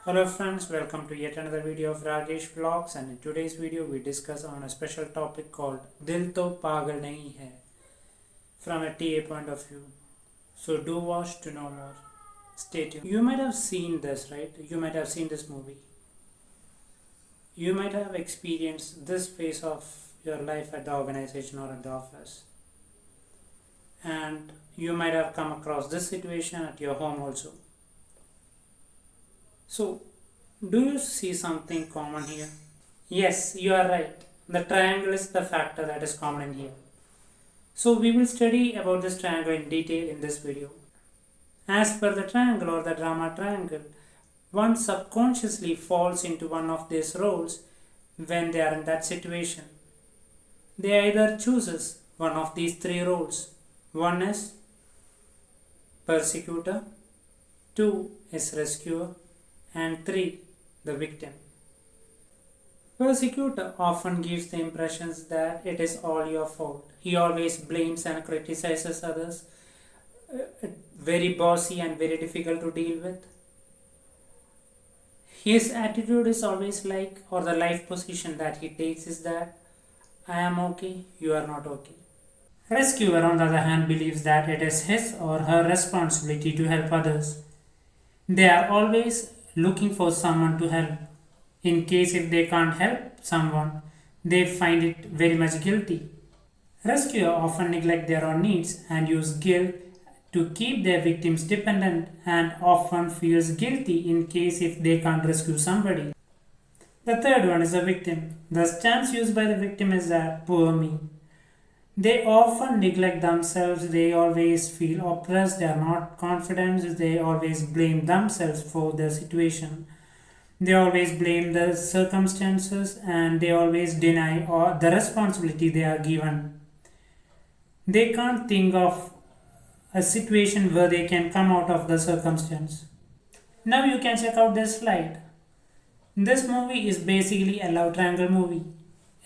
Hello friends, welcome to yet another video of Ragesh Vlogs, and in today's video we discuss on a special topic called Dil To Pagal Nahi Hai from a TA point of view. So do watch to know more. Stay tuned. You might have seen this, right? You might have seen this movie. You might have experienced this phase of your life at the organization or at the office. And you might have come across this situation at your home also. So, do you see something common here? Yes, you are right. The triangle is the factor that is common in here. So, we will study about this triangle in detail in this video. As per the triangle or the drama triangle, one subconsciously falls into one of these roles when they are in that situation. They either chooses one of these three roles. One is persecutor, two is rescuer, and 3. The victim. Persecutor often gives the impressions that it is all your fault. He always blames and criticizes others. Very bossy and very difficult to deal with. His attitude is always like, or the life position that he takes is that I am okay, you are not okay. Rescuer, on the other hand, believes that it is his or her responsibility to help others. They are always looking for someone to help. In case if they can't help someone, they find it very much guilty. Rescuers often neglect their own needs and use guilt to keep their victims dependent and often feels guilty in case if they can't rescue somebody. The third one is the victim. The stance used by the victim is that poor me. They often neglect themselves, they always feel oppressed, they are not confident, they always blame themselves for their situation. They always blame the circumstances and they always deny the responsibility they are given. They can't think of a situation where they can come out of the circumstance. Now you can check out this slide. This movie is basically a love triangle movie.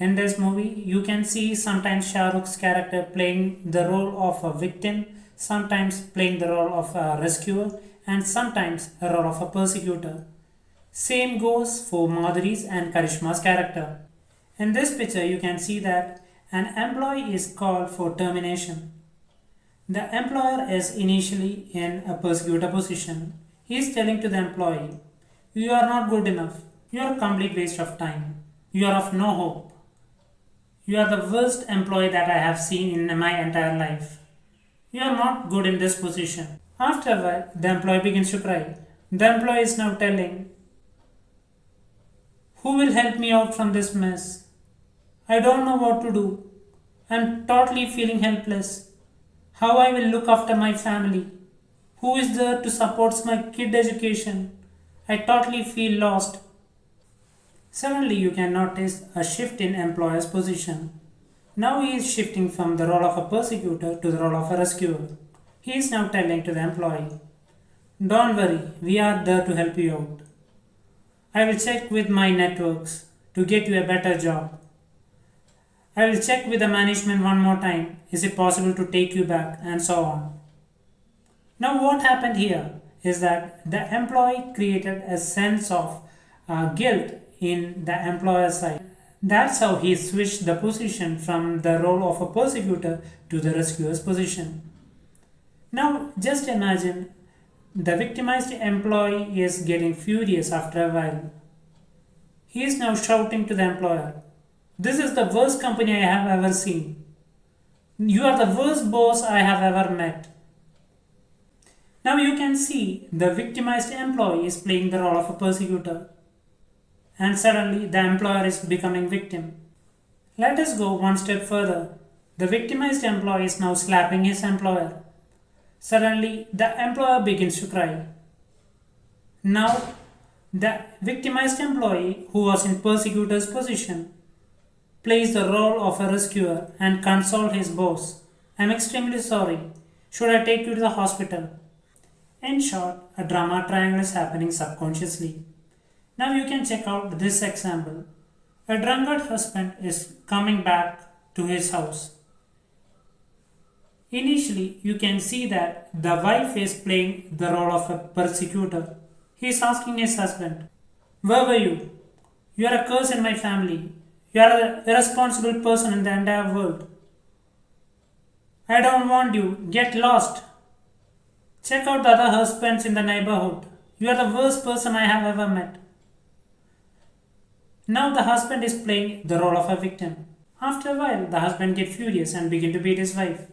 In this movie, you can see sometimes Sharukh's character playing the role of a victim, sometimes playing the role of a rescuer, and sometimes a role of a persecutor. Same goes for Madhuri's and Karishma's character. In this picture, you can see that an employee is called for termination. The employer is initially in a persecutor position. He is telling to the employee, you are not good enough. You are a complete waste of time. You are of no hope. You are the worst employee that I have seen in my entire life. You are not good in this position. After a while, the employee begins to cry. The employee is now telling, who will help me out from this mess? I don't know what to do. I am totally feeling helpless. How I will look after my family? Who is there to support my kid education? I totally feel lost. Suddenly you can notice a shift in employer's position. Now he is shifting from the role of a persecutor to the role of a rescuer. He is now telling to the employee, don't worry, we are there to help you out. I will check with my networks to get you a better job. I will check with the management one more time. Is it possible to take you back? And so on. Now what happened here is that the employee created a sense of guilt in the employer's side. That's how he switched the position from the role of a persecutor to the rescuer's position. Now just imagine the victimized employee is getting furious after a while. He is now shouting to the employer, this is the worst company I have ever seen. You are the worst boss I have ever met. Now you can see the victimized employee is playing the role of a persecutor. And suddenly the employer is becoming victim. Let us go one step further. The victimized employee is now slapping his employer. Suddenly the employer begins to cry. Now the victimized employee who was in persecutor's position plays the role of a rescuer and consoles his boss. I am extremely sorry. Should I take you to the hospital? In short, a drama triangle is happening subconsciously. Now you can check out this example. A drunkard husband is coming back to his house. Initially, you can see that the wife is playing the role of a persecutor. He is asking his husband, "Where were you? You are a curse in my family. You are an irresponsible person in the entire world. I don't want you. Get lost. Check out the other husbands in the neighborhood. You are the worst person I have ever met." Now the husband is playing the role of a victim. After a while, the husband gets furious and begins to beat his wife.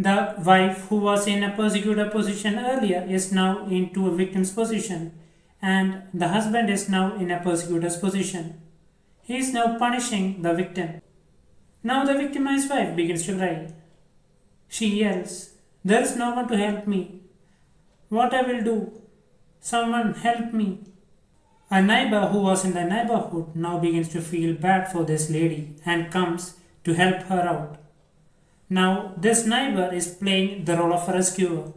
The wife, who was in a persecutor position earlier, is now into a victim's position, and the husband is now in a persecutor's position. He is now punishing the victim. Now the victimized wife begins to cry. She yells, "There is no one to help me. What I will do? Someone help me." A neighbor who was in the neighborhood now begins to feel bad for this lady and comes to help her out. Now this neighbor is playing the role of a rescuer.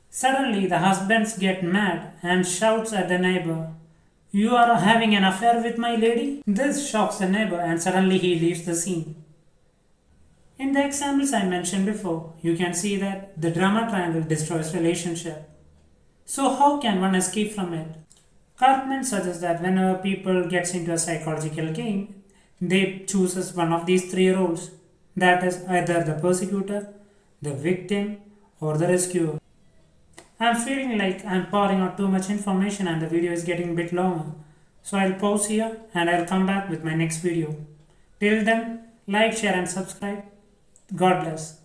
Suddenly the husband gets mad and shouts at the neighbor, "You are having an affair with my lady?" This shocks the neighbor and suddenly he leaves the scene. In the examples I mentioned before, you can see that the drama triangle destroys relationship. So how can one escape from it? Karpman suggests that whenever people gets into a psychological game, they chooses one of these three roles. That is either the persecutor, the victim, or the rescuer. I'm feeling like I'm pouring out too much information and the video is getting a bit longer. So I'll pause here and I'll come back with my next video. Till then, like, share and subscribe. God bless.